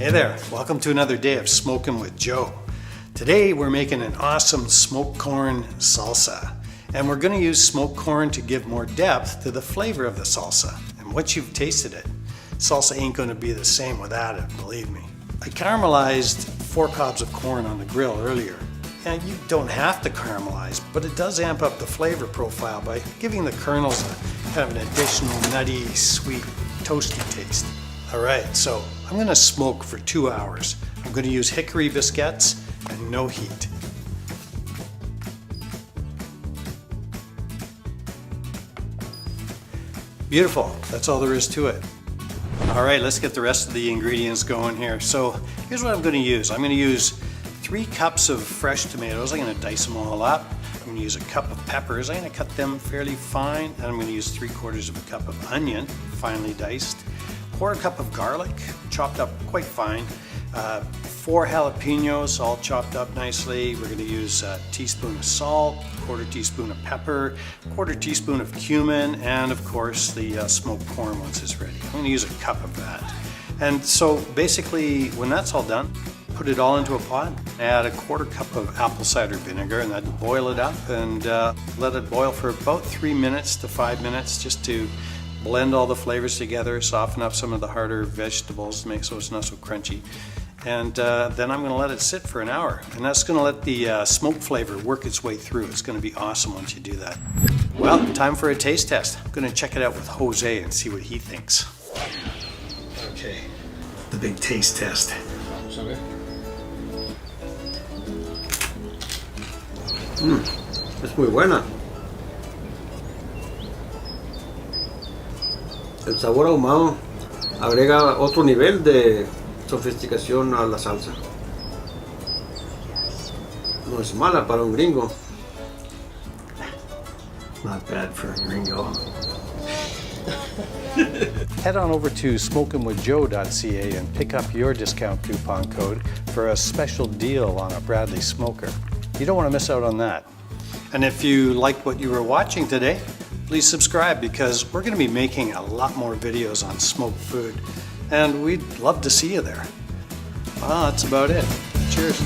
Hey there, welcome to another day of Smoking with Joe. Today we're making an awesome smoked corn salsa. And we're going to use smoked corn to give more depth to the flavor of the salsa. And once you've tasted it, salsa ain't going to be the same without it, believe me. I caramelized 4 cobs of corn on the grill earlier. And you don't have to caramelize, but it does amp up the flavor profile by giving the kernels kind of an additional nutty, sweet, toasty taste. All right, so I'm going to smoke for 2 hours. I'm going to use hickory biscuits and no heat. Beautiful, that's all there is to it. All right, let's get the rest of the ingredients going here. So here's what I'm going to use. I'm going to use 3 cups of fresh tomatoes. I'm going to dice them all up. I'm going to use a cup of peppers. I'm going to cut them fairly fine. And I'm going to use 3/4 of a cup of onion, finely diced. 1/4 cup of garlic, chopped up quite fine. 4 jalapenos, all chopped up nicely. We're going to use a teaspoon of salt, 1/4 teaspoon of pepper, 1/4 teaspoon of cumin, and of course the smoked corn once it's ready. I'm going to use a cup of that. And so basically, when that's all done, put it all into a pot, add a 1/4 cup of apple cider vinegar, and then boil it up and let it boil for about 3 minutes to 5 minutes just to blend all the flavors together, soften up some of the harder vegetables, make so it's not so crunchy. And then I'm going to let it sit for an hour, and that's going to let the smoke flavor work its way through. It's going to be awesome once you do that. Well, time for a taste test. I'm going to check it out with Jose and see what he thinks. Okay, the big taste test. Es muy buena. El sabor ahumado agrega otro nivel de sofisticación a la salsa. No es mala para un gringo. Not bad for a gringo. Head on over to smokingwithjoe.ca and pick up your discount coupon code for a special deal on a Bradley smoker. You don't want to miss out on that. And if you liked what you were watching today, please subscribe, because we're going to be making a lot more videos on smoked food, and we'd love to see you there. Well, that's about it. Cheers.